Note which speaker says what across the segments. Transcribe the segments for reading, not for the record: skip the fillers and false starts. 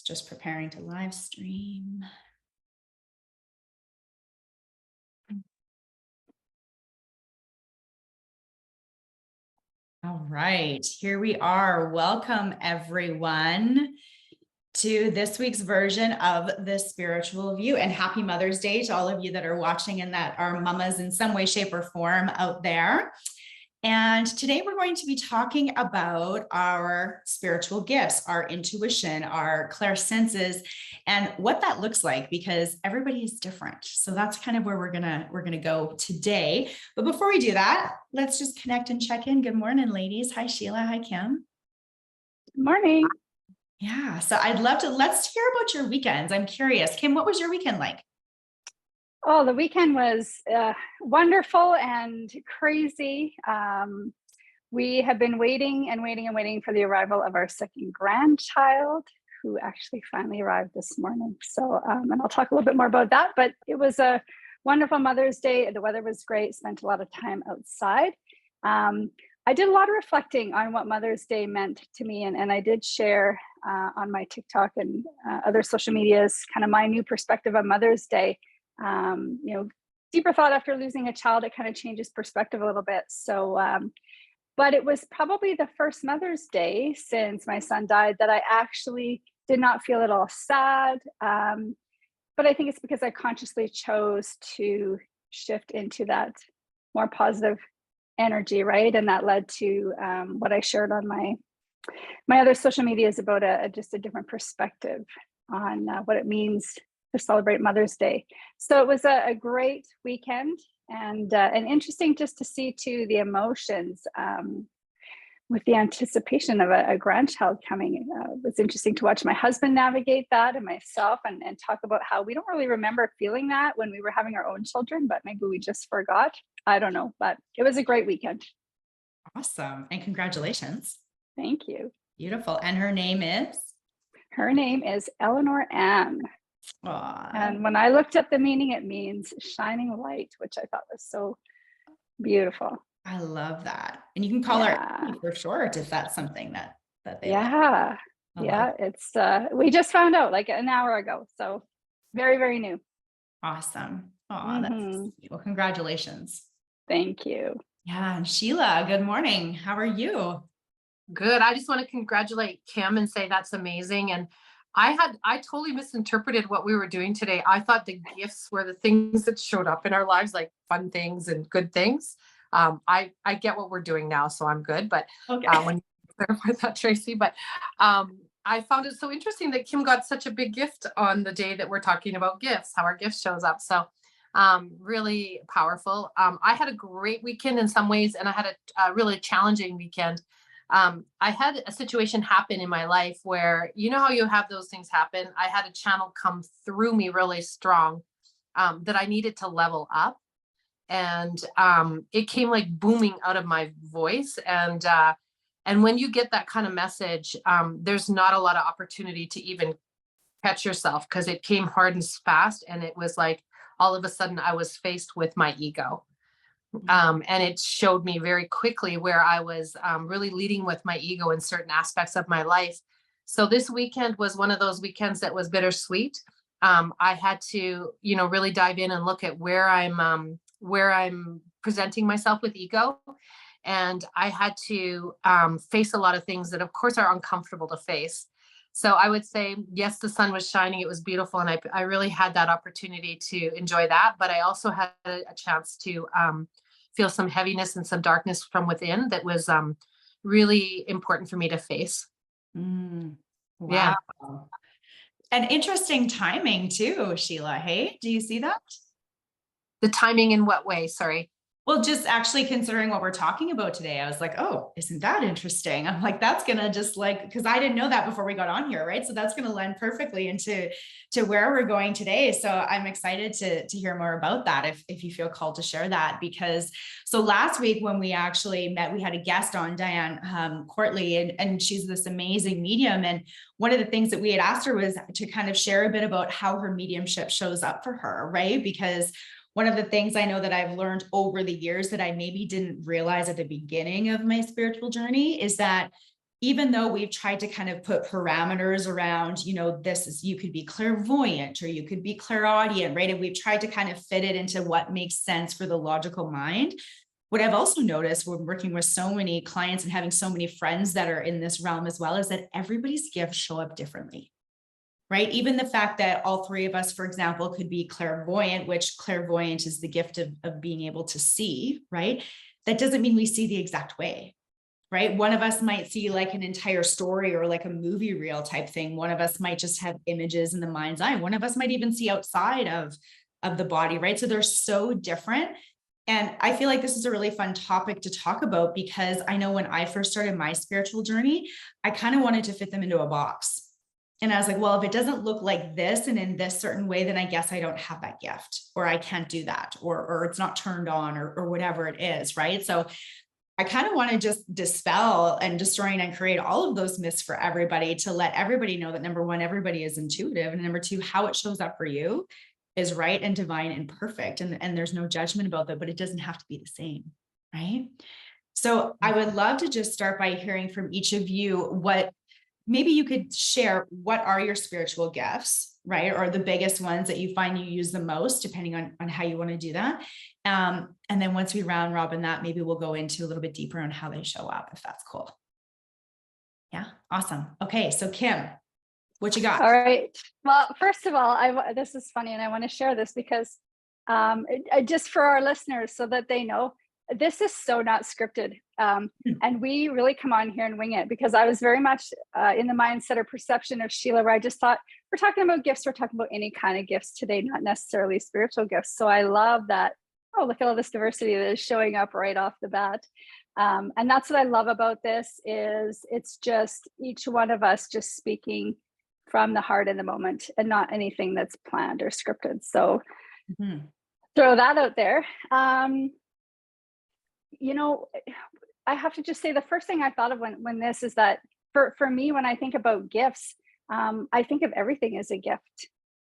Speaker 1: Just preparing to live stream. All right, here we are. Welcome everyone to this week's version of The Spiritual View, and happy Mother's Day to all of you that are watching and that are mamas in some way, shape, or form out there. And today we're going to be talking about our spiritual gifts, our intuition, our clairsenses, and what that looks like, because everybody is different. So that's kind of where we're gonna go today. But before we do that, let's just connect and check in. Good morning, ladies. Hi, Sheila. Hi, Kim.
Speaker 2: Good morning.
Speaker 1: Yeah. So let's hear about your weekends. I'm curious. Kim, what was your weekend like?
Speaker 2: Oh, the weekend was wonderful and crazy. We have been waiting and waiting and waiting for the arrival of our second grandchild, who actually finally arrived this morning. So, and I'll talk a little bit more about that, but it was a wonderful Mother's Day. The weather was great, spent a lot of time outside. I did a lot of reflecting on what Mother's Day meant to me, and I did share on my TikTok and other social medias kind of my new perspective on Mother's Day. Deeper thought after losing a child, it kind of changes perspective a little bit. So, but it was probably the first Mother's Day since my son died that I actually did not feel at all sad. But I think it's because I consciously chose to shift into that more positive energy, right? And that led to what I shared on my other social media is about just a different perspective on what it means to celebrate Mother's Day. So it was a great weekend and interesting just to see too the emotions with the anticipation of a grandchild coming. It was interesting to watch my husband navigate that and myself and talk about how we don't really remember feeling that when we were having our own children, but maybe we just forgot. I don't know, but it was a great weekend.
Speaker 1: Awesome. And congratulations.
Speaker 2: Thank you.
Speaker 1: Beautiful. And her name is?
Speaker 2: Her name is Eleanor Ann.
Speaker 1: Aww.
Speaker 2: And when I looked up the meaning, it means shining light, which I thought was so beautiful.
Speaker 1: I love that. And you can call her for short if that's something that they like.
Speaker 2: It's we just found out like an hour ago. So very, very new.
Speaker 1: Awesome. Oh, that's sweet. Well, congratulations.
Speaker 2: Thank you.
Speaker 1: Yeah. And Sheila, good morning. How are you?
Speaker 3: Good. I just want to congratulate Kim and say that's amazing. And I totally misinterpreted what we were doing today. I thought the gifts were the things that showed up in our lives, like fun things and good things. I get what we're doing now, so I'm good. But
Speaker 1: okay.
Speaker 3: When you clarify that, Tracy, but I found it so interesting that Kim got such a big gift on the day that we're talking about gifts, how our gift shows up. So really powerful. I had a great weekend in some ways, and I had a really challenging weekend. I had a situation happen in my life where, you know how you have those things happen. I had a channel come through me really strong that I needed to level up. And it came like booming out of my voice. And when you get that kind of message, there's not a lot of opportunity to even catch yourself, because it came hard and fast. And it was like, all of a sudden I was faced with my ego. And it showed me very quickly where I was really leading with my ego in certain aspects of my life. So this weekend was one of those weekends that was bittersweet. I had to, really dive in and look at where I'm presenting myself with ego. And I had to face a lot of things that, of course, are uncomfortable to face. So I would say, yes, the sun was shining. It was beautiful. And I really had that opportunity to enjoy that. But I also had a chance to feel some heaviness and some darkness from within that was really important for me to face.
Speaker 1: Wow.
Speaker 3: Yeah.
Speaker 1: And interesting timing too, Sheila. Hey, do you see that?
Speaker 3: The timing in what way? Sorry.
Speaker 1: Well, just actually considering what we're talking about today, I was like, oh, isn't that interesting? I'm like, that's going to just because I didn't know that before we got on here, right? So that's going to lend perfectly into where we're going today. So I'm excited to hear more about that if you feel called to share that, because so last week when we actually met, we had a guest on, Diane Courtley, and she's this amazing medium. And one of the things that we had asked her was to kind of share a bit about how her mediumship shows up for her, right? Because one of the things I know that I've learned over the years that I maybe didn't realize at the beginning of my spiritual journey is that even though we've tried to kind of put parameters around, this is, you could be clairvoyant or you could be clairaudient, right? And we've tried to kind of fit it into what makes sense for the logical mind. What I've also noticed when working with so many clients and having so many friends that are in this realm as well, is that everybody's gifts show up differently, right? Even the fact that all three of us, for example, could be clairvoyant, which clairvoyant is the gift of being able to see, right? That doesn't mean we see the exact way, right? One of us might see like an entire story or like a movie reel type thing. One of us might just have images in the mind's eye. One of us might even see outside of the body, right? So they're so different. And I feel like this is a really fun topic to talk about, because I know when I first started my spiritual journey, I kind of wanted to fit them into a box. And I was like, well, if it doesn't look like this and in this certain way, then I guess I don't have that gift, or I can't do that, or it's not turned on, or whatever it is, right? So I kind of want to just dispel and destroy and create all of those myths for everybody, to let everybody know that number one, everybody is intuitive. And number two, how it shows up for you is right and divine and perfect. And there's no judgment about that, but it doesn't have to be the same, right? So I would love to just start by hearing from each of you what, maybe you could share, what are your spiritual gifts, right? Or the biggest ones that you find you use the most, depending on how you want to do that. And then once we round robin that, maybe we'll go into a little bit deeper on how they show up, if that's cool. Yeah, awesome. Okay, so Kim, what you got?
Speaker 2: All right. Well, first of all, this is funny, and I want to share this because just for our listeners, so that they know, this is so not scripted. And we really come on here and wing it, because I was very much in the mindset or perception of Sheila, where I just thought, we're talking about gifts, we're talking about any kind of gifts today, not necessarily spiritual gifts. So I love that. Oh, look at all this diversity that is showing up right off the bat. And that's what I love about this, is it's just each one of us just speaking from the heart in the moment, and not anything that's planned or scripted. So throw that out there. I have to just say, the first thing I thought of when this is that for me, when I think about gifts, I think of everything as a gift.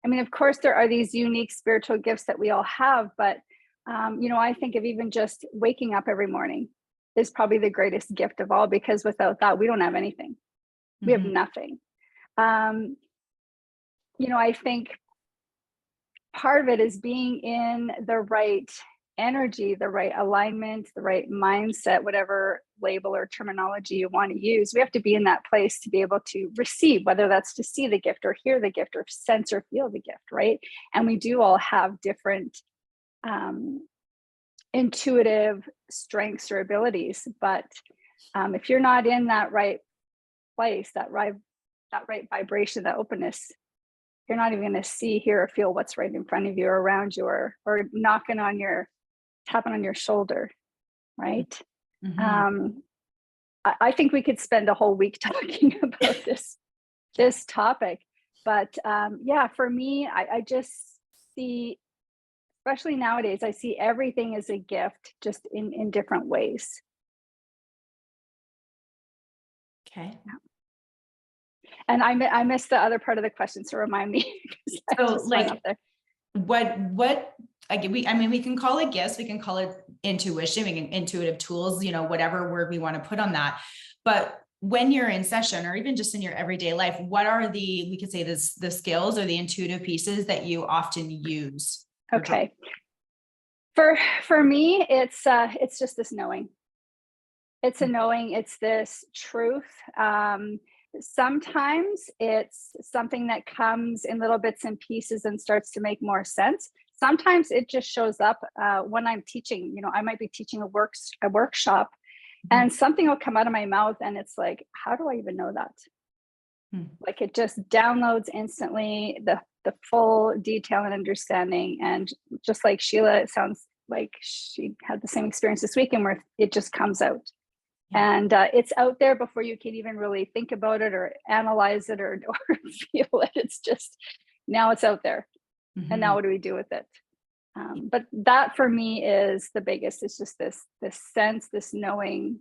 Speaker 2: I mean, of course, there are these unique spiritual gifts that we all have, but I think of even just waking up every morning is probably the greatest gift of all, because without that, we don't have anything. We have nothing. I think part of it is being in the right energy, the right alignment, the right mindset, whatever label or terminology you want to use. We have to be in that place to be able to receive, whether that's to see the gift or hear the gift or sense or feel the gift, right? And we do all have different intuitive strengths or abilities, but if you're not in that right place, that right vibration, that openness, you're not even going to see, hear, or feel what's right in front of you or around you, or tapping on your shoulder, right? I think we could spend a whole week talking about this topic, but for me, I just see, especially nowadays, I see everything as a gift, just in different ways.
Speaker 1: Okay.
Speaker 2: Yeah. And I missed the other part of the question, so remind me.
Speaker 1: So like, what we can call it gifts, we can call it intuition, we can intuitive tools, whatever word we want to put on that. But when you're in session, or even just in your everyday life, what are we could say the skills or the intuitive pieces that you often use?
Speaker 2: Okay. For me, it's just this knowing. It's a knowing, it's this truth. Sometimes it's something that comes in little bits and pieces and starts to make more sense. Sometimes it just shows up when I'm teaching. I might be teaching a workshop, and something will come out of my mouth, and it's like, how do I even know that? Like, it just downloads instantly the full detail and understanding. And just like Sheila, it sounds like she had the same experience this weekend, where it just comes out. And it's out there before you can even really think about it or analyze it or feel it. It's just, now it's out there. And now what do we do with it? But that for me is the biggest. It's just this sense, this knowing,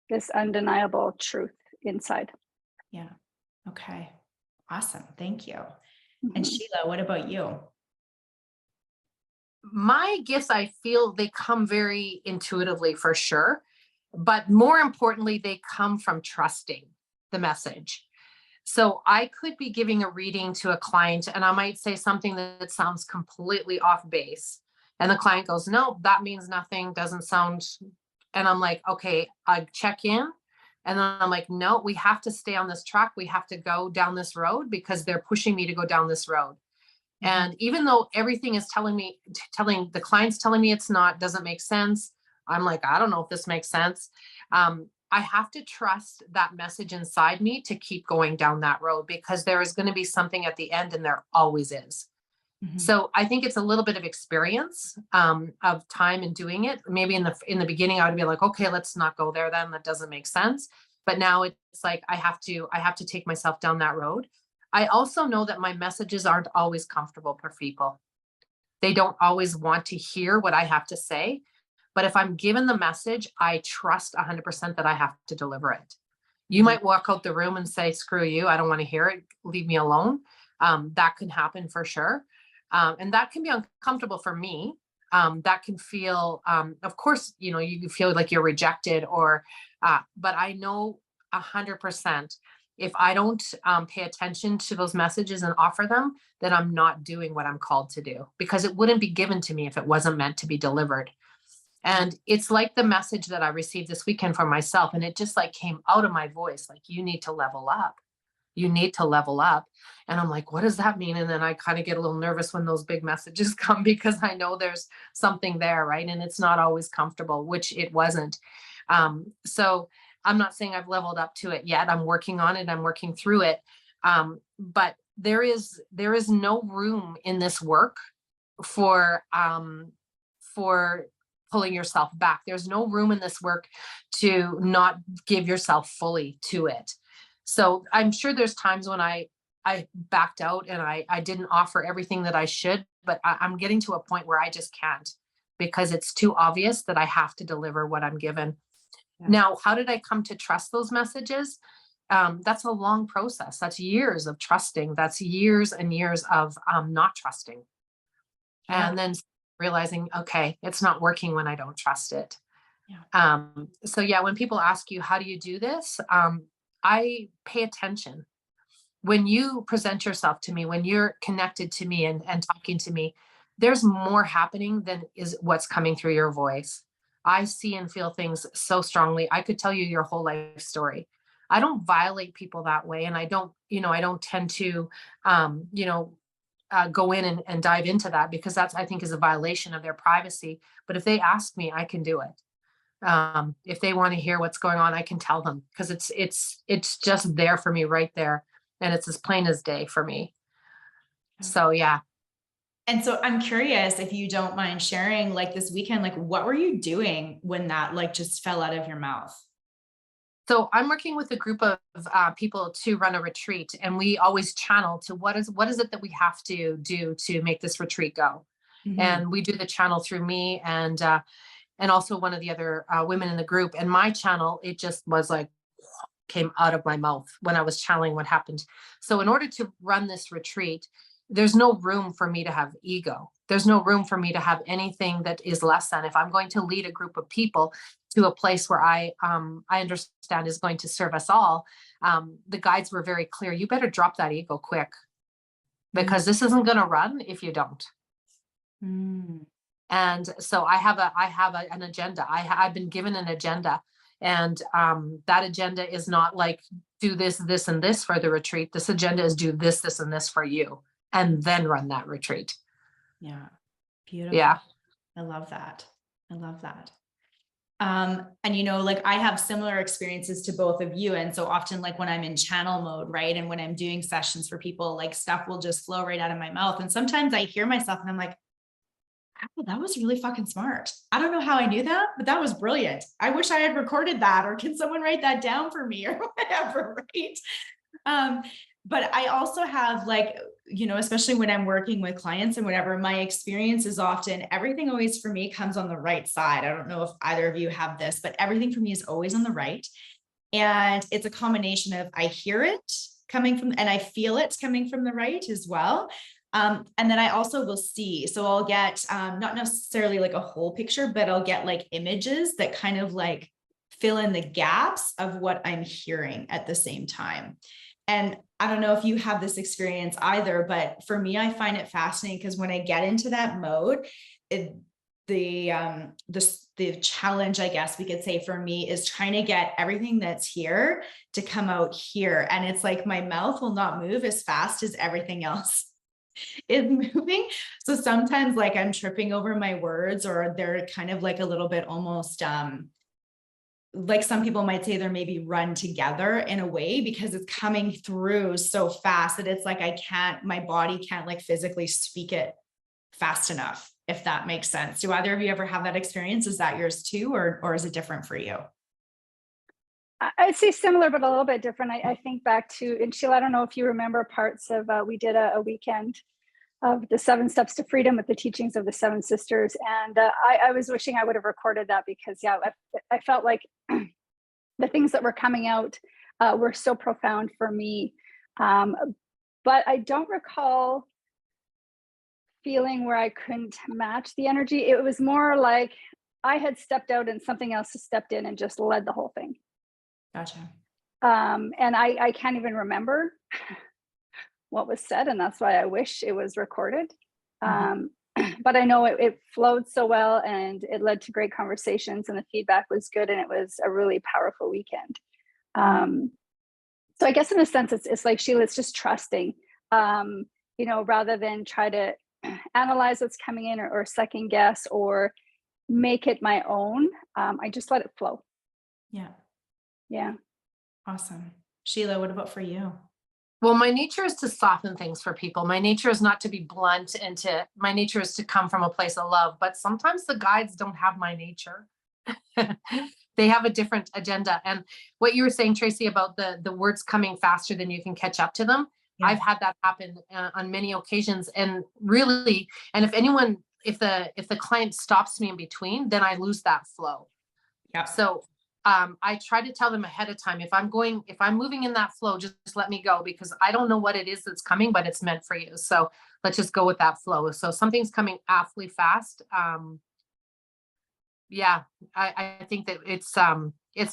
Speaker 2: this undeniable truth inside.
Speaker 1: Yeah. Okay. Awesome. Thank you. And Sheila, what about you?
Speaker 3: My gifts, I feel they come very intuitively, for sure. But more importantly, they come from trusting the message. So I could be giving a reading to a client and I might say something that sounds completely off base. And the client goes, no, that means nothing, doesn't sound. And I'm like, okay, I check in. And then I'm like, no, we have to stay on this track. We have to go down this road because they're pushing me to go down this road. And even though everything is telling the client's telling me it's not, doesn't make sense. I'm like, I don't know if this makes sense. I have to trust that message inside me to keep going down that road because there is going to be something at the end, and there always is. So I think it's a little bit of experience of time in doing it. Maybe in the beginning, I would be like, okay, let's not go there then. That doesn't make sense. But now it's like I have to take myself down that road. I also know that my messages aren't always comfortable for people. They don't always want to hear what I have to say. But if I'm given the message, I trust 100% that I have to deliver it. You might walk out the room and say, screw you, I don't want to hear it. Leave me alone. That can happen for sure. And that can be uncomfortable for me. That can feel, of course, you feel like you're rejected but I know 100% if I don't pay attention to those messages and offer them, then I'm not doing what I'm called to do because it wouldn't be given to me if it wasn't meant to be delivered. And it's like the message that I received this weekend for myself. And it just like came out of my voice, like, you need to level up. You need to level up. And I'm like, what does that mean? And then I kind of get a little nervous when those big messages come because I know there's something there, right? And it's not always comfortable, which it wasn't. So I'm not saying I've leveled up to it yet. I'm working on it. I'm working through it. But there is no room in this work for pulling yourself back. There's no room in this work to not give yourself fully to it. So I'm sure there's times when I backed out and I didn't offer everything that I should, but I'm getting to a point where I just can't because it's too obvious that I have to deliver what I'm given. Yeah. Now, how did I come to trust those messages? That's a long process. That's years of trusting. That's years and years of not trusting. Yeah. And then realizing, okay, it's not working when I don't trust it. Yeah. So yeah, when people ask you, how do you do this? I pay attention. When you present yourself to me, when you're connected to me and talking to me, there's more happening than is what's coming through your voice. I see and feel things so strongly. I could tell you your whole life story. I don't violate people that way. And I don't tend to, go in and dive into that because that's, I think, is a violation of their privacy. But if they ask me, I can do it. If they want to hear what's going on, I can tell them because it's just there for me right there. And it's as plain as day for me. So, yeah.
Speaker 1: And so I'm curious if you don't mind sharing, like this weekend, like what were you doing when that like just fell out of your mouth?
Speaker 3: So I'm working with a group of people to run a retreat, and we always channel to what is it that we have to do to make this retreat go. Mm-hmm. And we do the channel through me and also one of the other women in the group. And my channel, it just was like came out of my mouth when I was channeling what happened. So in order to run this retreat, there's no room for me to have ego. There's no room for me to have anything that is less than. If I'm going to lead a group of people to a place where I understand is going to serve us all, the guides were very clear. You better drop that ego quick because this isn't going to run if you don't. Mm. And so I have an agenda. I've been given an agenda. And that agenda is not like do this, this, and this for the retreat. This agenda is do this, this, and this for you, and then run that retreat.
Speaker 1: Yeah. Beautiful.
Speaker 3: Yeah.
Speaker 1: I love that. I love that. And, like I have similar experiences to both of you. And so often like when I'm in channel mode, right. And when I'm doing sessions for people, like stuff will just flow right out of my mouth. And sometimes I hear myself and I'm like, oh, that was really fucking smart. I don't know how I knew that, but that was brilliant. I wish I had recorded that, or can someone write that down for me or whatever, right? But I also have like, especially when I'm working with clients and whatever, my experience is often everything always for me comes on the right side. I don't know if either of you have this, but everything for me is always on the right. And it's a combination of I hear it coming from, and I feel it coming from the right as well. And then I also will see, so I'll get, not necessarily like a whole picture, but I'll get like images that kind of like fill in the gaps of what I'm hearing at the same time. And I don't know if you have this experience either, but for me, I find it fascinating because when I get into that mode, the challenge, I guess we could say for me, is trying to get everything that's here to come out here. And it's like my mouth will not move as fast as everything else is moving. So sometimes like I'm tripping over my words, or they're kind of like a little bit almost like some people might say they're maybe run together in a way, because it's coming through so fast that it's like my body can't like physically speak it fast enough, if that makes sense. Do either of you ever have that experience? Is that yours too, or is it different for you?
Speaker 2: I'd say similar, but a little bit different. I think back to, and Sheila, I don't know if you remember parts of, we did a weekend of the 7 Steps to Freedom with the teachings of the 7 sisters. And I was wishing I would have recorded that, because I felt like the things that were coming out were so profound for me. But I don't recall feeling where I couldn't match the energy. It was more like I had stepped out and something else has stepped in and just led the whole thing.
Speaker 1: Gotcha.
Speaker 2: And I can't even remember what was said, and that's why I wish it was recorded. But I know it flowed so well, and it led to great conversations, and the feedback was good, and it was a really powerful weekend. So I guess in a sense, it's like, Sheila, it's just trusting, rather than try to analyze what's coming in, or second guess or make it my own. I just let it flow. Yeah.
Speaker 1: Awesome. Sheila, what about for you?
Speaker 3: Well, my nature is to soften things for people. My nature is not to be blunt, my nature is to come from a place of love. But sometimes the guides don't have my nature. They have a different agenda. And what you were saying, Tracy, about the words coming faster than you can catch up to them. Yeah. I've had that happen on many occasions. And really, and if the client stops me in between, then I lose that flow.
Speaker 1: Yeah.
Speaker 3: So I try to tell them ahead of time, if I'm moving in that flow, just let me go, because I don't know what it is that's coming, but it's meant for you. So let's just go with that flow. So something's coming awfully fast. I think that it's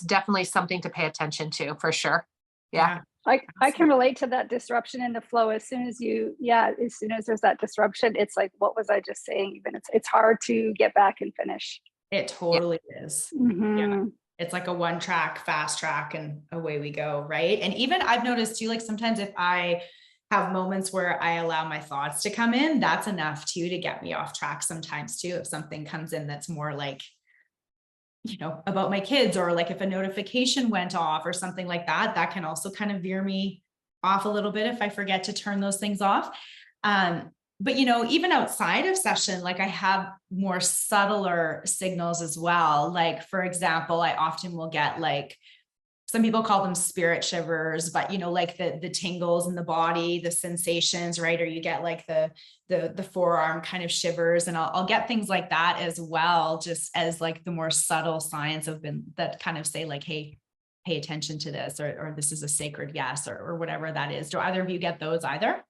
Speaker 3: definitely something to pay attention to, for sure. Yeah.
Speaker 2: I can relate to that disruption in the flow. As soon as there's that disruption, it's like, what was I just saying? Even it's hard to get back and finish.
Speaker 1: It totally is.
Speaker 2: Mm-hmm.
Speaker 1: Yeah. It's like a one track, fast track, and away we go. Right. And even I've noticed too, like sometimes if I have moments where I allow my thoughts to come in, that's enough too, to get me off track sometimes too. If something comes in that's more like, about my kids, or like if a notification went off or something like that, that can also kind of veer me off a little bit if I forget to turn those things off. But, even outside of session, like I have more subtler signals as well. Like, for example, I often will get like, some people call them spirit shivers, but, like the tingles in the body, the sensations, right? Or you get like the forearm kind of shivers, and I'll get things like that as well, just as like the more subtle signs that kind of say like, hey, pay attention to this, or this is a sacred yes, or whatever that is. Do either of you get those either?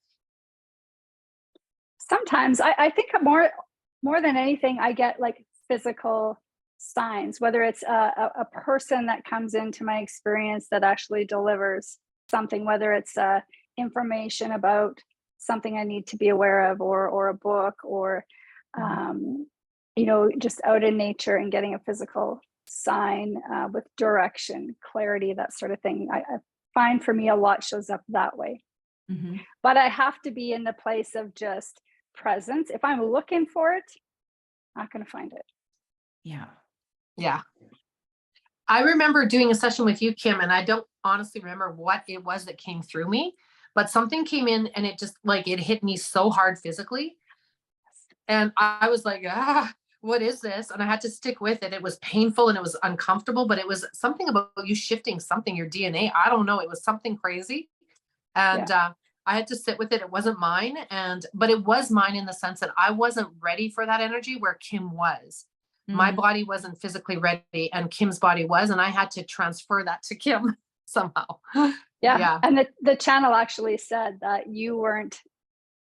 Speaker 2: Sometimes I think more than anything, I get like physical signs, whether it's a person that comes into my experience that actually delivers something, whether it's information about something I need to be aware of, or a book, or just out in nature and getting a physical sign with direction, clarity, that sort of thing. I find for me a lot shows up that way. Mm-hmm. But I have to be in the place of just presence. If I'm looking for it, I'm not going to find it.
Speaker 3: Yeah. I remember doing a session with you, Kim, and I don't honestly remember what it was that came through me, but something came in and it just like, it hit me so hard physically. And I was like, what is this? And I had to stick with it. It was painful and it was uncomfortable, but it was something about you shifting something, your DNA. I don't know. It was something crazy. And I had to sit with it. It wasn't mine. But it was mine in the sense that I wasn't ready for that energy where Kim was. Mm-hmm. My body wasn't physically ready and Kim's body was, and I had to transfer that to Kim somehow.
Speaker 2: Yeah. And the channel actually said that you weren't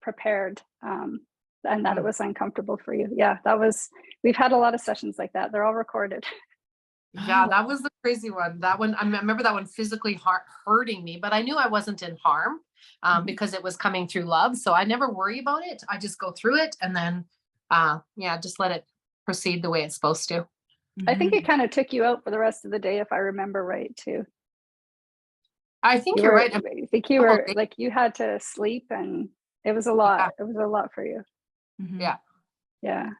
Speaker 2: prepared, and that it was uncomfortable for you. Yeah, we've had a lot of sessions like that. They're all recorded.
Speaker 3: Yeah,
Speaker 1: Oh,
Speaker 3: that was the crazy one. That one, I remember that one physically hurting me, but I knew I wasn't in harm
Speaker 1: mhm,
Speaker 3: because it was coming through love. So I never worry about it. I just go through it and then, yeah, just let it proceed the way it's supposed to.
Speaker 2: I think it
Speaker 1: mhm.
Speaker 2: kind of took you out for the rest of the day, if I remember right, too.
Speaker 3: I think you're right. I mean,
Speaker 2: I think you
Speaker 3: a couple
Speaker 2: were
Speaker 3: days,
Speaker 2: like, you had to sleep and it was a lot.
Speaker 3: yeah,
Speaker 2: It was a lot for you.
Speaker 1: Mhm.
Speaker 3: yeah.
Speaker 2: Yeah.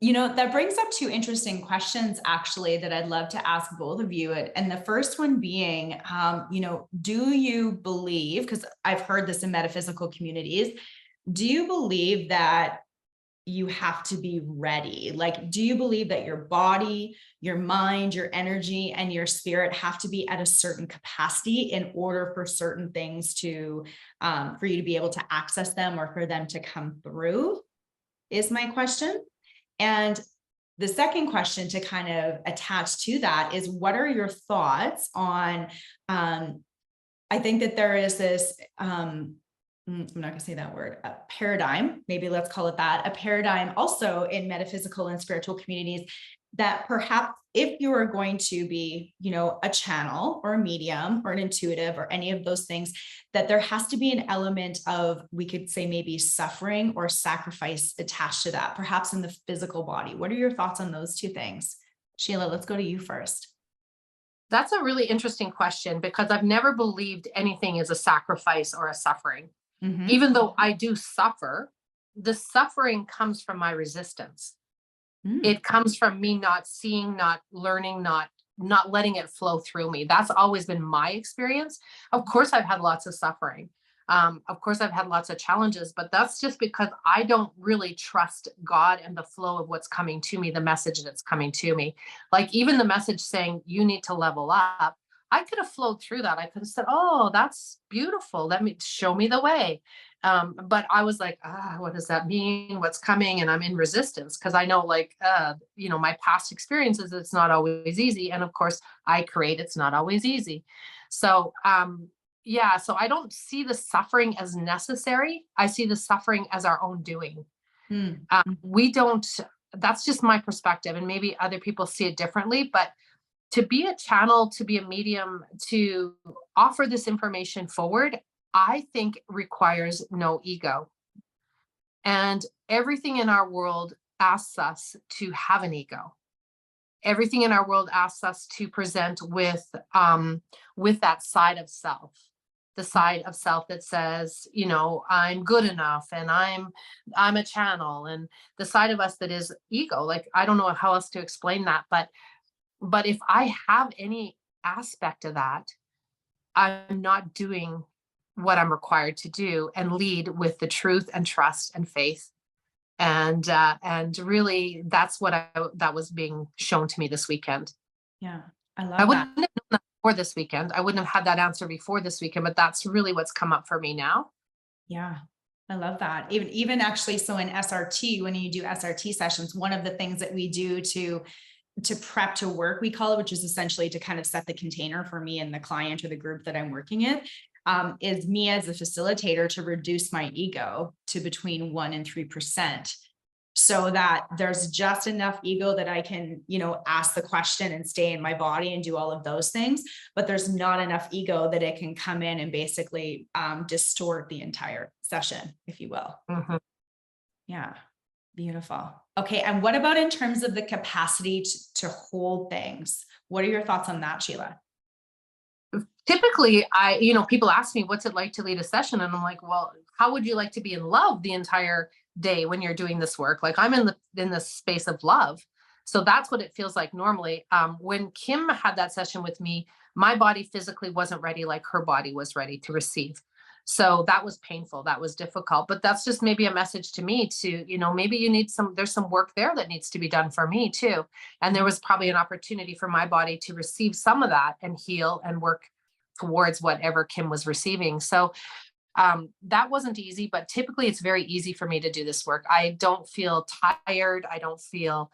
Speaker 1: That brings up two interesting questions, actually, that I'd love to ask both of you. And the first one being, do you believe, because I've heard this in metaphysical communities, do you believe that you have to be ready? Like, do you believe that your body, your mind, your energy, and your spirit have to be at a certain capacity in order for certain things for you to be able to access them or for them to come through? Is my question. And the second question to kind of attach to that is, what are your thoughts on, I think that there is this, I'm not going to say that word, a paradigm, maybe let's call it that, a paradigm also in metaphysical and spiritual communities, that perhaps if you are going to be, a channel or a medium or an intuitive or any of those things, that there has to be an element of, we could say maybe suffering or sacrifice attached to that, perhaps in the physical body. What are your thoughts on those two things? Sheila, let's go to you first.
Speaker 3: That's a really interesting question because I've never believed anything is a sacrifice or a suffering.
Speaker 1: Mm-hmm.
Speaker 3: Even though I do suffer, the suffering comes from my resistance.
Speaker 1: Mm,
Speaker 3: It comes from me not seeing, not learning, not letting it flow through me. That's always been my experience. Of course I've had lots of suffering. Of course I've had lots of challenges, but that's just because I don't really trust God and the flow of what's coming to me, the message that's coming to me. Like even the message saying you need to level up, I could have flowed through that. I could have said, oh, that's beautiful, let me show me the way. But I was like, what does that mean? What's coming? And I'm in resistance because I know, like, my past experiences, it's not always easy. And of course, I create, it's not always easy. So, yeah, so I don't see the suffering as necessary. I see the suffering as our own doing.
Speaker 1: mm,
Speaker 3: We don't, that's just my perspective. And maybe other people see it differently. But to be a channel, to be a medium, to offer this information forward, I think requires no ego. And everything in our world asks us to have an ego. Everything in our world asks us to present with that side of self, the side of self that says, I'm good enough and I'm a channel, and the side of us that is ego. Like I don't know how else to explain that, but if I have any aspect of that, I'm not doing what I'm required to do and lead with the truth and trust and faith. And really that's that was being shown to me this weekend.
Speaker 1: yeah, I
Speaker 3: I
Speaker 1: love that.
Speaker 3: wouldn't have known that before this weekend. I wouldn't have had that answer before this weekend, but that's really what's come up for me now.
Speaker 1: Yeah, I love that. Even actually, so in SRT, when you do SRT sessions, one of the things that we do to prep to work, we call it, which is essentially to kind of set the container for me and the client or the group that I'm working in, is me as a facilitator to reduce my ego to between 1% and 3%. So that there's just enough ego that I can, ask the question and stay in my body and do all of those things. But there's not enough ego that it can come in and basically distort the entire session, if you will.
Speaker 3: Mhm.
Speaker 1: Yeah. Beautiful. Okay. And what about in terms of the capacity to hold things? What are your thoughts on that, Sheila?
Speaker 3: Typically, people ask me, what's it like to lead a session? And I'm like, well, how would you like to be in love the entire day when you're doing this work? Like I'm in the space of love. So that's what it feels like normally. When Kim had that session with me, my body physically wasn't ready like her body was ready to receive. So that was painful. That was difficult. But that's just maybe a message to me to, maybe there's some work there that needs to be done for me too. And there was probably an opportunity for my body to receive some of that and heal and work towards whatever Kim was receiving. So that wasn't easy, but typically it's very easy for me to do this work. I don't feel tired. I don't feel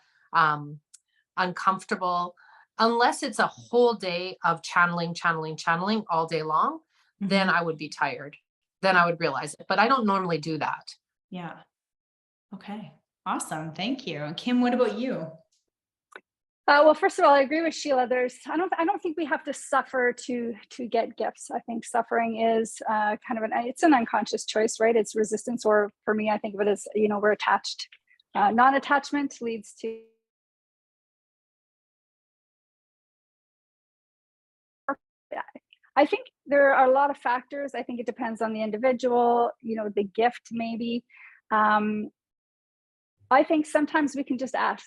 Speaker 3: uncomfortable unless it's a whole day of channeling all day long. Then
Speaker 1: Mhm.
Speaker 3: I would be tired. Then I would realize it, but I don't normally do that.
Speaker 1: Yeah. Okay. Awesome. Thank you. And Kim, what about you?
Speaker 2: Well, first of all, I agree with Sheila. I don't think we have to suffer to get gifts. I think suffering is kind of it's an unconscious choice, right? It's resistance, or for me, I think of it as, we're attached. Non-attachment leads to I think there are a lot of factors. I think it depends on the individual, the gift maybe. I think sometimes we can just ask.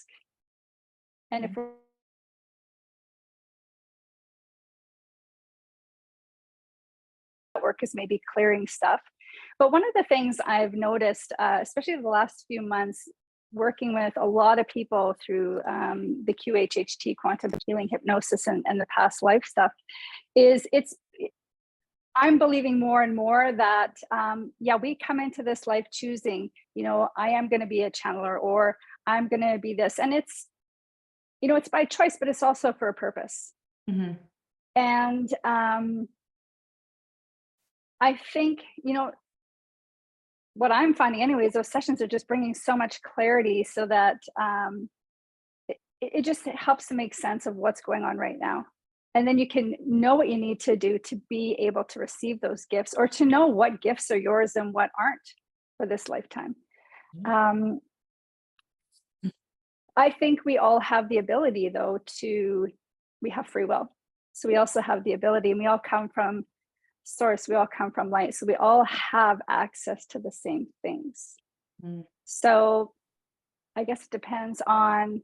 Speaker 2: And if we're work is maybe clearing stuff. But one of the things I've noticed, especially the last few months, working with a lot of people through the QHHT, quantum healing hypnosis, and the past life stuff, is I'm believing more and more that, we come into this life choosing, I am going to be a channeler, or I'm going to be this. And it's by choice, but it's also for a purpose.
Speaker 1: Mm-hmm.
Speaker 2: And I think, what I'm finding anyways, those sessions are just bringing so much clarity, so that it just helps to make sense of what's going on right now. And then you can know what you need to do to be able to receive those gifts, or to know what gifts are yours and what aren't for this lifetime. I think we all have the ability, though, we have free will. So we also have the ability, and we all come from source, we all come from light. So we all have access to the same things. So I guess it depends on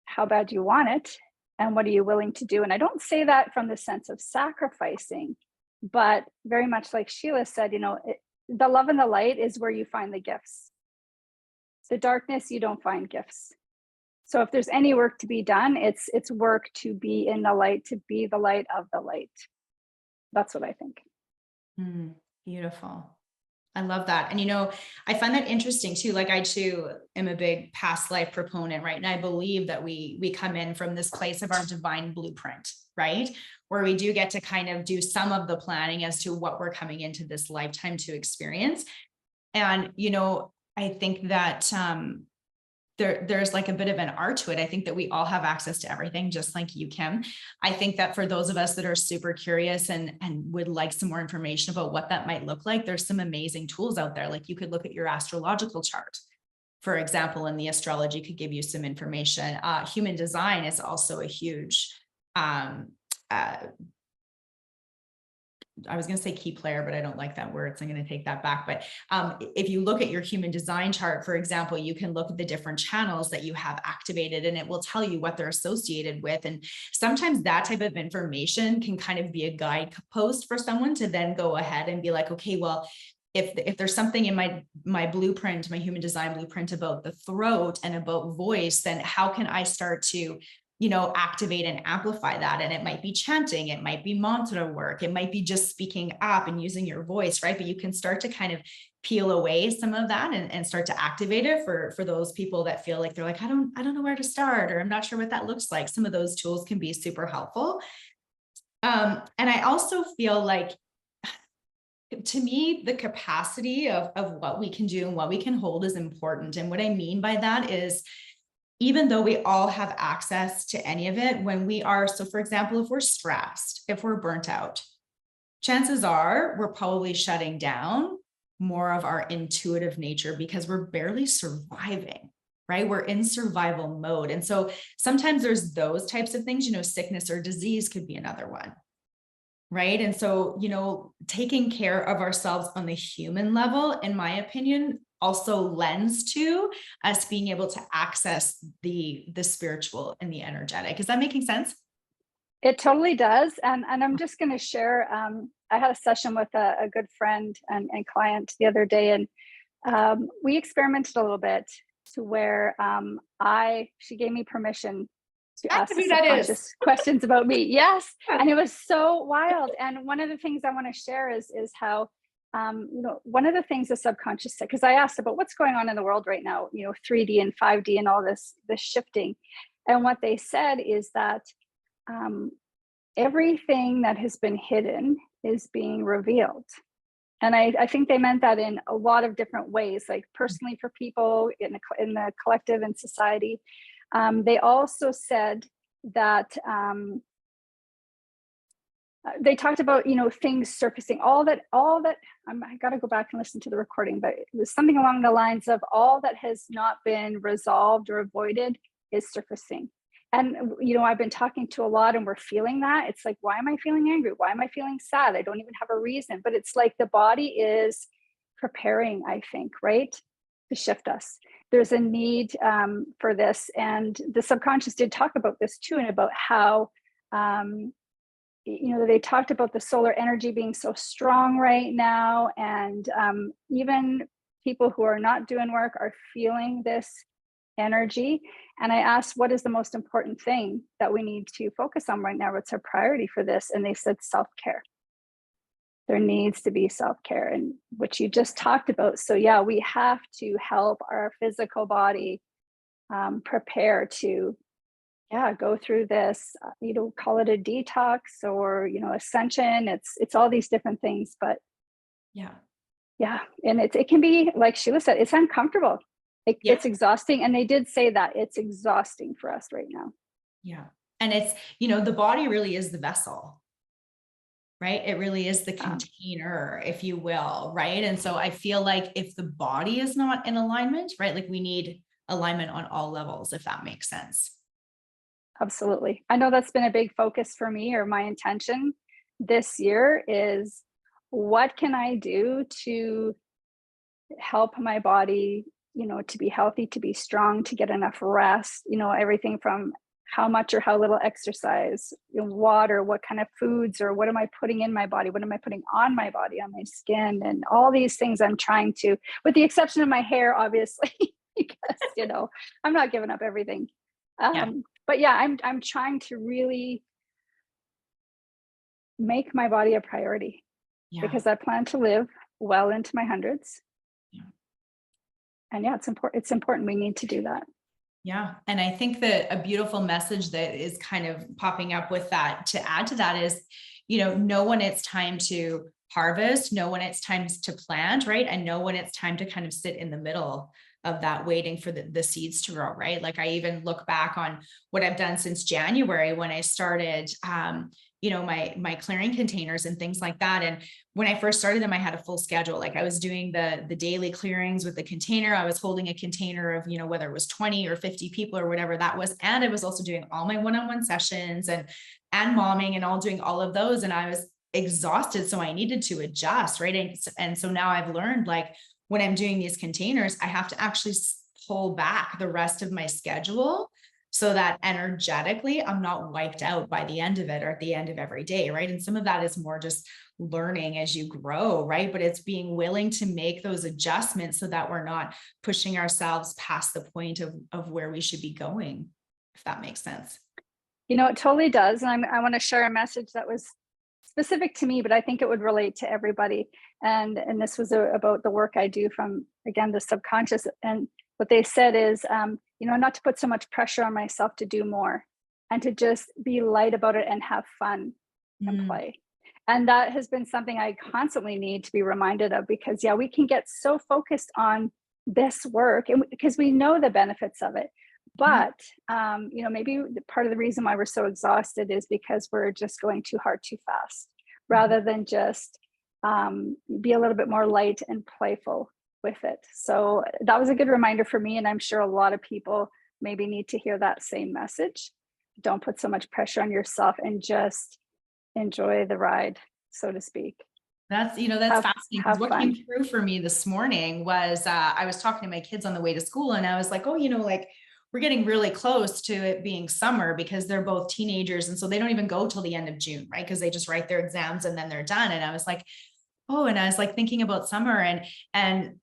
Speaker 2: how bad you want it and what are you willing to do. And I don't say that from the sense of sacrificing, but very much like Sheila said, the love and the light is where you find the gifts. The darkness, you don't find gifts. So if there's any work to be done, it's work to be in the light, to be the light of the light. That's what I think.
Speaker 1: Beautiful. I love that. And, I find that interesting too. Like, I too am a big past life proponent, right? And I believe that we come in from this place of our divine blueprint, right? Where we do get to kind of do some of the planning as to what we're coming into this lifetime to experience. And, I think that, there's like a bit of an art to it. I think that we all have access to everything, just like you, Kim. I think that for those of us that are super curious and would like some more information about what that might look like, there's some amazing tools out there. Like, you could look at your astrological chart, for example, and the astrology could give you some information. Human design is also a huge, I was going to say key player, but I don't like that word, so I'm going to take that back. But if you look at your human design chart, for example, you can look at the different channels that you have activated, and it will tell you what they're associated with. And sometimes that type of information can kind of be a guidepost for someone to then go ahead and be like, okay, well, if there's something in my blueprint, my human design blueprint about the throat and about voice, then how can I start to activate and amplify that? And it might be chanting, it might be mantra work, it might be just speaking up and using your voice, right? But you can start to kind of peel away some of that and start to activate it for those people that feel like they're like, I don't know where to start, or I'm not sure what that looks like. Some of those tools can be super helpful. And I also feel like, to me, the capacity of what we can do and what we can hold is important. And what I mean by that is, even though we all have access to any of it, when we are, so for example, if we're stressed, if we're burnt out, chances are we're probably shutting down more of our intuitive nature because we're barely surviving, right? We're in survival mode. And so sometimes there's those types of things, sickness or disease could be another one, right? And so, taking care of ourselves on the human level, in my opinion, also lends to us being able to access the spiritual and the energetic. Is that making sense?
Speaker 2: It totally does. And I'm just going to share, I had a session with a good friend and client the other day, and we experimented a little bit to where she gave me permission to ask subconscious questions about me. Yes. And it was so wild. And one of the things I want to share is how, one of the things the subconscious said, because I asked about what's going on in the world right now, 3D and 5D and all this shifting. And what they said is that everything that has been hidden is being revealed. And I think they meant that in a lot of different ways, like personally for people, in the collective and society. They also said that they talked about, things surfacing, all that I got to go back and listen to the recording, but it was something along the lines of all that has not been resolved or avoided is surfacing. And, I've been talking to a lot and we're feeling that. It's like, why am I feeling angry? Why am I feeling sad? I don't even have a reason, but it's like the body is preparing, I think, right? To shift us. There's a need for this. And the subconscious did talk about this too, and about how, they talked about the solar energy being so strong right now. And even people who are not doing work are feeling this energy. And I asked, what is the most important thing that we need to focus on right now? What's our priority for this? And they said self-care. There needs to be self-care, and which you just talked about. So yeah, we have to help our physical body prepare to go through this, call it a detox or, ascension. It's all these different things, but yeah. And it can be, like Sheila said, it's uncomfortable. It's exhausting. And they did say that it's exhausting for us right now.
Speaker 1: Yeah. And it's, the body really is the vessel, right? It really is the container, if you will. Right. And so I feel like if the body is not in alignment, right, like we need alignment on all levels, if that makes sense.
Speaker 2: Absolutely. I know that's been a big focus for me, or my intention this year is, what can I do to help my body, to be healthy, to be strong, to get enough rest, everything from how much or how little exercise, water, what kind of foods, or what am I putting in my body? What am I putting on my body, on my skin, and all these things I'm trying to, with the exception of my hair, obviously, because, I'm not giving up everything. But yeah, I'm trying to really make my body a priority because I plan to live well into my hundreds. And it's important. We need to do that.
Speaker 1: Yeah. And I think that a beautiful message that is kind of popping up with that, to add to that, is, know when it's time to harvest, know when it's time to plant, right? And know when it's time to kind of sit in the middle of that, waiting for the seeds to grow, right? Like I even look back on what I've done since January when I started, my clearing containers and things like that. And when I first started them, I had a full schedule. Like I was doing the daily clearings with the container. I was holding a container of, whether it was 20 or 50 people or whatever that was. And I was also doing all my one-on-one sessions and momming and doing all of those. And I was exhausted. So I needed to adjust, right? And so now I've learned, like, when I'm doing these containers, I have to actually pull back the rest of my schedule so that energetically I'm not wiped out by the end of it, or at the end of every day, right? And some of that is more just learning as you grow, right? But it's being willing to make those adjustments so that we're not pushing ourselves past the point of where we should be going, if that makes sense.
Speaker 2: It totally does. And I want to share a message that was specific to me, but I think it would relate to everybody. And this was about the work I do from, again, the subconscious. And what they said is, not to put so much pressure on myself to do more, and to just be light about it and have fun and play. And that has been something I constantly need to be reminded of, because we can get so focused on this work, and because we know the benefits of it. But, maybe part of the reason why we're so exhausted is because we're just going too hard, too fast, rather than just be a little bit more light and playful with it. So that was a good reminder for me. And I'm sure a lot of people maybe need to hear that same message. Don't put so much pressure on yourself, and just enjoy the ride, so to speak.
Speaker 1: That's fascinating. Because what came through for me this morning was, I was talking to my kids on the way to school, and I was like, we're getting really close to it being summer, because they're both teenagers. And so they don't even go till the end of June, right? Because they just write their exams and then they're done. And I was like, thinking about summer, and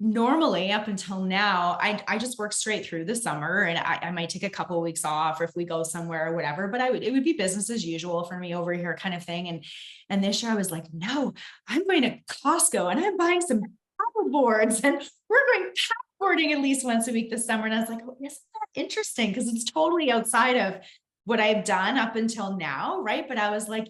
Speaker 1: normally up until now, I just work straight through the summer, and I might take a couple of weeks off, or if we go somewhere or whatever, but it would be business as usual for me over here, kind of thing. And this year I was like, no, I'm going to Costco and I'm buying some paddle boards, and we're going paddleboarding at least once a week this summer. And I was like, isn't that interesting? Because it's totally outside of what I've done up until now, right? But I was like,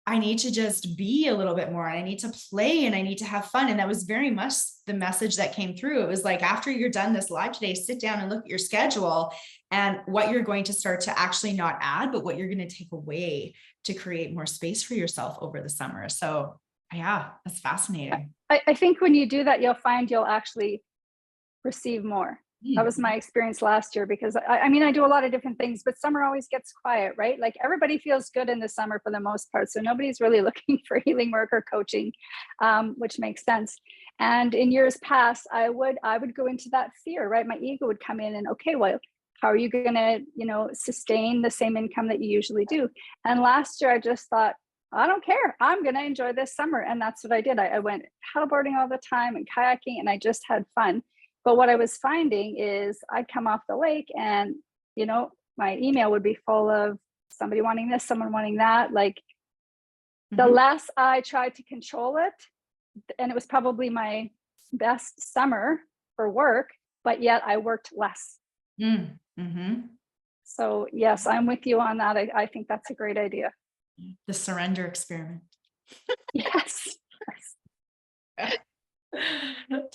Speaker 1: I need to just be a little bit more, and I need to play, and I need to have fun. And that was very much the message that came through. It was like, after you're done this live today, sit down and look at your schedule and what you're going to start to actually not add, but what you're going to take away to create more space for yourself over the summer. So yeah, that's fascinating.
Speaker 2: I think when you do that, you'll find you'll actually receive more. That was my experience last year, because I mean, I do a lot of different things, but summer always gets quiet, right? Like everybody feels good in the summer for the most part. So nobody's really looking for healing work or coaching, which makes sense. And in years past, I would go into that fear, right? My ego would come in and, okay, well, how are you going to, sustain the same income that you usually do? And last year I just thought, I don't care. I'm going to enjoy this summer. And that's what I did. I went paddleboarding all the time and kayaking, and I just had fun. But what I was finding is I'd come off the lake and, my email would be full of somebody wanting this, someone wanting that. Like the less I tried to control it, and it was probably my best summer for work, but yet I worked less. So yes, I'm with you on that. I think that's a great idea.
Speaker 1: The surrender experiment.
Speaker 2: Yes.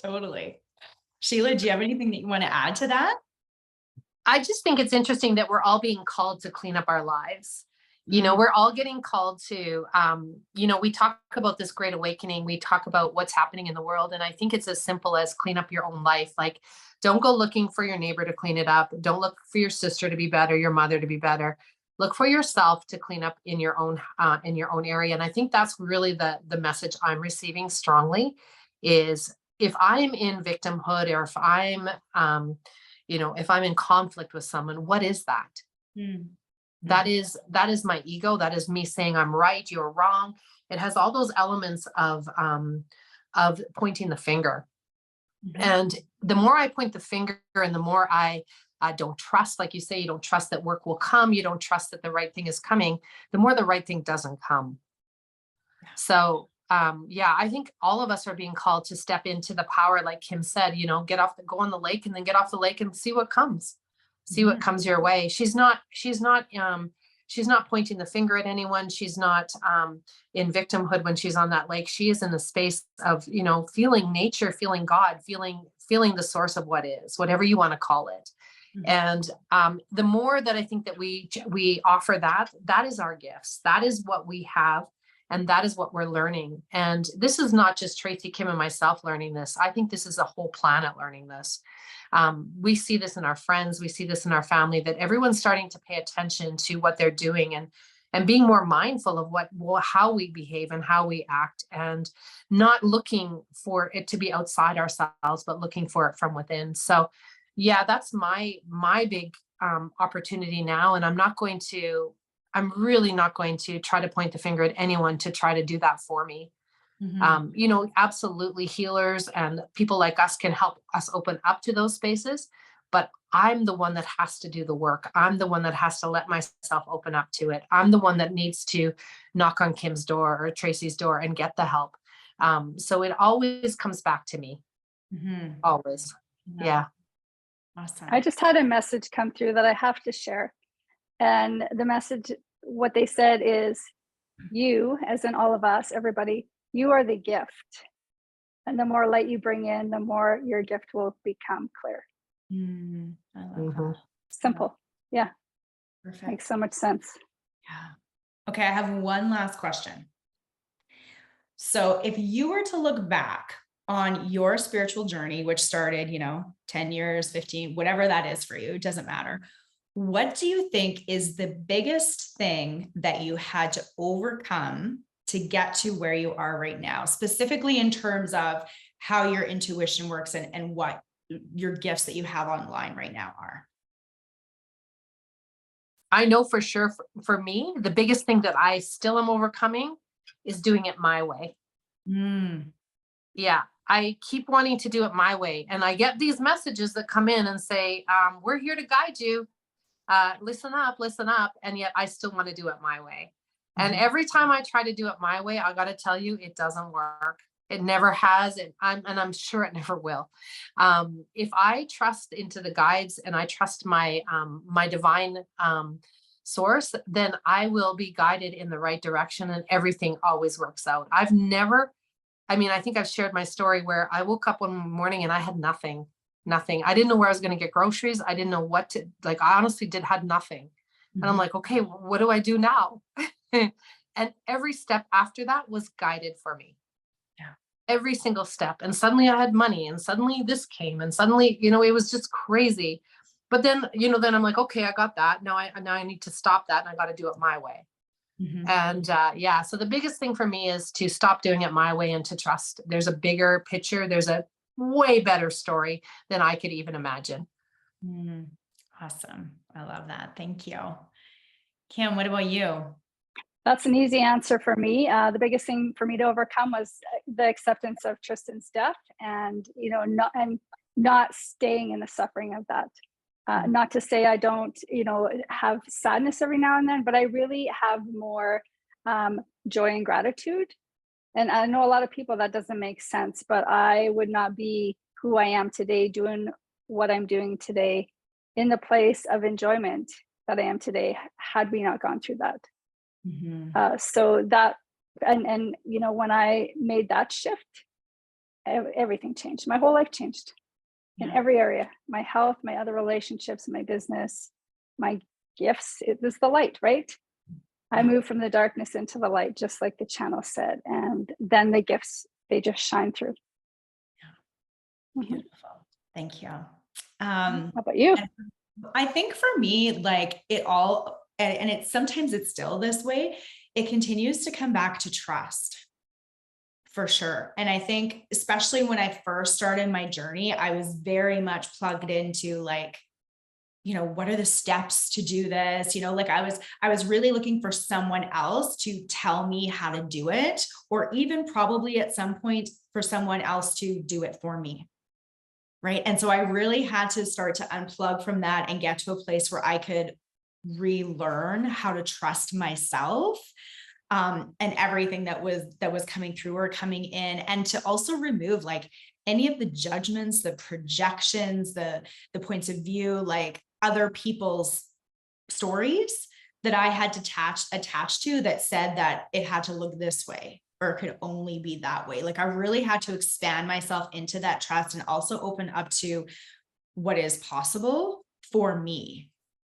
Speaker 1: Totally. Sheila, do you have anything that you want to add to that?
Speaker 3: I just think it's interesting that we're all being called to clean up our lives. We're all getting called to, we talk about this great awakening. We talk about what's happening in the world. And I think it's as simple as clean up your own life. Like, don't go looking for your neighbor to clean it up. Don't look for your sister to be better, your mother to be better. Look for yourself to clean up in your own area. And I think that's really the message I'm receiving strongly is, if I'm in victimhood, or if I'm, if I'm in conflict with someone, what is that? That is my ego. That is me saying I'm right, you're wrong. It has all those elements of pointing the finger. And the more I point the finger, and the more I don't trust, like you say, you don't trust that work will come. You don't trust that the right thing is coming. The more the right thing doesn't come. So I think all of us are being called to step into the power, like Kim said, go on the lake, and then get off the lake and see what comes, what comes your way. She's not pointing the finger at anyone. She's not in victimhood when she's on that lake. She is in the space of, feeling nature, feeling God, feeling the source of what is, whatever you want to call it. And the more that I think that we offer that is our gifts. That is what we have. And that is what we're learning. And this is not just Tracy, Kim, and myself learning this. I think this is a whole planet learning this. We see this in our friends. We see this in our family, that everyone's starting to pay attention to what they're doing, and being more mindful of how we behave and how we act, and not looking for it to be outside ourselves, but looking for it from within. So yeah, that's my big opportunity now. And I'm really not going to try to point the finger at anyone to try to do that for me. Absolutely, healers and people like us can help us open up to those spaces, but I'm the one that has to do the work. I'm the one that has to let myself open up to it. I'm the one that needs to knock on Kim's door or Tracy's door and get the help. So it always comes back to me. Always. Yeah.
Speaker 1: Awesome.
Speaker 2: I just had a message come through that I have to share. And the message, what they said is, you, as in all of us, everybody, you are the gift. And the more light you bring in, the more your gift will become clear.
Speaker 1: I love that.
Speaker 2: Simple. Yeah.
Speaker 1: Perfect.
Speaker 2: Makes so much sense.
Speaker 1: Yeah. Okay. I have one last question. So if you were to look back on your spiritual journey, which started, 10 years, 15, whatever that is for you, it doesn't matter. What do you think is the biggest thing that you had to overcome to get to where you are right now, specifically in terms of how your intuition works and what your gifts that you have online right now are?
Speaker 3: I know for sure for me, the biggest thing that I still am overcoming is doing it my way. Yeah. I keep wanting to do it my way. And I get these messages that come in and say, we're here to guide you. Listen up. And yet I still want to do it my way. And every time I try to do it my way, I got to tell you, it doesn't work. It never has. And I'm sure it never will. If I trust into the guides and I trust my divine source, then I will be guided in the right direction and everything always works out. I think I've shared my story where I woke up one morning and I had nothing. I didn't know where I was going to get groceries. I didn't know what to, like, I honestly had nothing. And I'm like, okay, what do I do now? And every step after that was guided for me.
Speaker 1: Yeah.
Speaker 3: Every single step. And suddenly I had money, and suddenly this came, and suddenly, it was just crazy. But then, then I'm like, okay, I got that. Now I need to stop that, and I got to do it my way. And so the biggest thing for me is to stop doing it my way and to trust there's a bigger picture. There's a way better story than I could even imagine.
Speaker 1: Awesome. I love that. Thank you. Kim, what about you?
Speaker 2: That's an easy answer for me. The biggest thing for me to overcome was the acceptance of Tristan's death, and not staying in the suffering of that. Not to say I don't, have sadness every now and then, but I really have more joy and gratitude. And I know a lot of people that doesn't make sense, but I would not be who I am today, doing what I'm doing today, in the place of enjoyment that I am today, had we not gone through that. So that, and when I made that shift, everything changed. My whole life changed in every area: my health, my other relationships, my business, my gifts. It was the light, right? I moved from the darkness into the light, just like the channel said. And then the gifts, they just shine through.
Speaker 1: Beautiful. Thank you.
Speaker 2: How about you?
Speaker 1: I think for me, like it all, and it's sometimes it's still this way, it continues to come back to trust, for sure. And I think especially when I first started my journey, I was very much plugged into like, what are the steps to do this? Like I was really looking for someone else to tell me how to do it, or even probably at some point for someone else to do it for me. Right. And so I really had to start to unplug from that and get to a place where I could relearn how to trust myself, and everything that was coming through or coming in, and to also remove like any of the judgments, the projections, the points of view, like other people's stories that I had to attach to, that said that it had to look this way or it could only be that way. Like I really had to expand myself into that trust and also open up to what is possible for me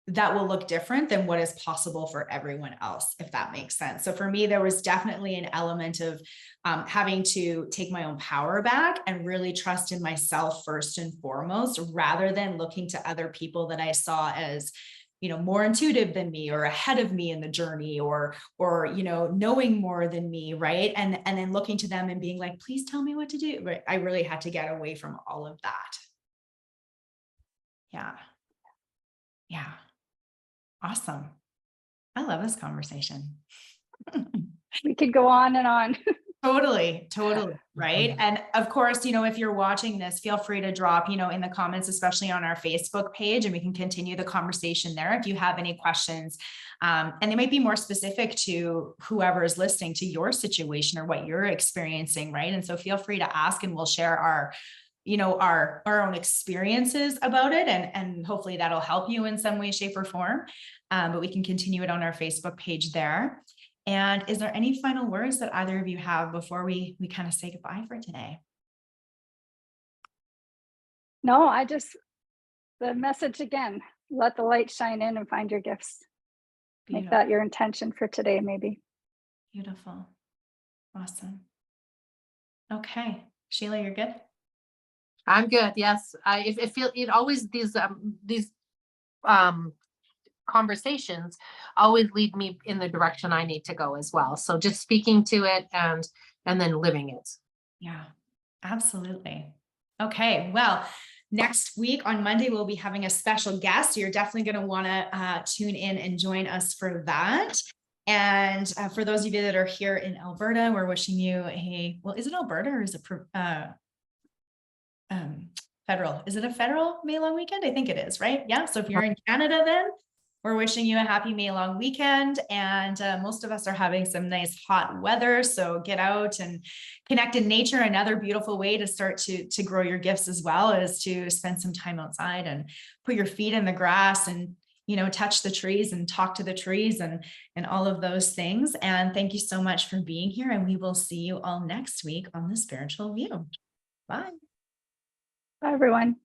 Speaker 1: that will look different than what is possible for everyone else, if that makes sense. So for me, there was definitely an element of having to take my own power back and really trust in myself first and foremost, rather than looking to other people that I saw as, more intuitive than me or ahead of me in the journey, or knowing more than me. Right. And then looking to them and being like, please tell me what to do. Right. I really had to get away from all of that. Yeah. Yeah. Awesome. I love this conversation.
Speaker 2: We could go on and on.
Speaker 1: Totally. Right. And of course, if you're watching this, feel free to drop, in the comments, especially on our Facebook page, and we can continue the conversation there if you have any questions. And they might be more specific to whoever is listening to your situation or what you're experiencing. Right. And so feel free to ask, and we'll share our own experiences about it. And hopefully that'll help you in some way, shape, or form. But we can continue it on our Facebook page there. And is there any final words that either of you have before we kind of say goodbye for today?
Speaker 2: No, the message again, let the light shine in and find your gifts. Beautiful. Make that your intention for today, maybe.
Speaker 1: Beautiful. Awesome. Okay. Sheila, you're good?
Speaker 3: I'm good. Yes. I feel it always, these conversations always lead me in the direction I need to go as well. So just speaking to it and then living it.
Speaker 1: Yeah, absolutely. Okay. Well, next week on Monday, we'll be having a special guest. You're definitely going to want to tune in and join us for that. And for those of you that are here in Alberta, we're wishing you is it Alberta or is it federal? Is it a federal May long weekend? I think it is, right? Yeah. So if you're in Canada, then we're wishing you a happy May long weekend. And most of us are having some nice hot weather. So get out and connect in nature. Another beautiful way to start to grow your gifts as well is to spend some time outside and put your feet in the grass and touch the trees and talk to the trees and all of those things. And thank you so much for being here. And we will see you all next week on The Spiritual View. Bye.
Speaker 2: Bye, everyone.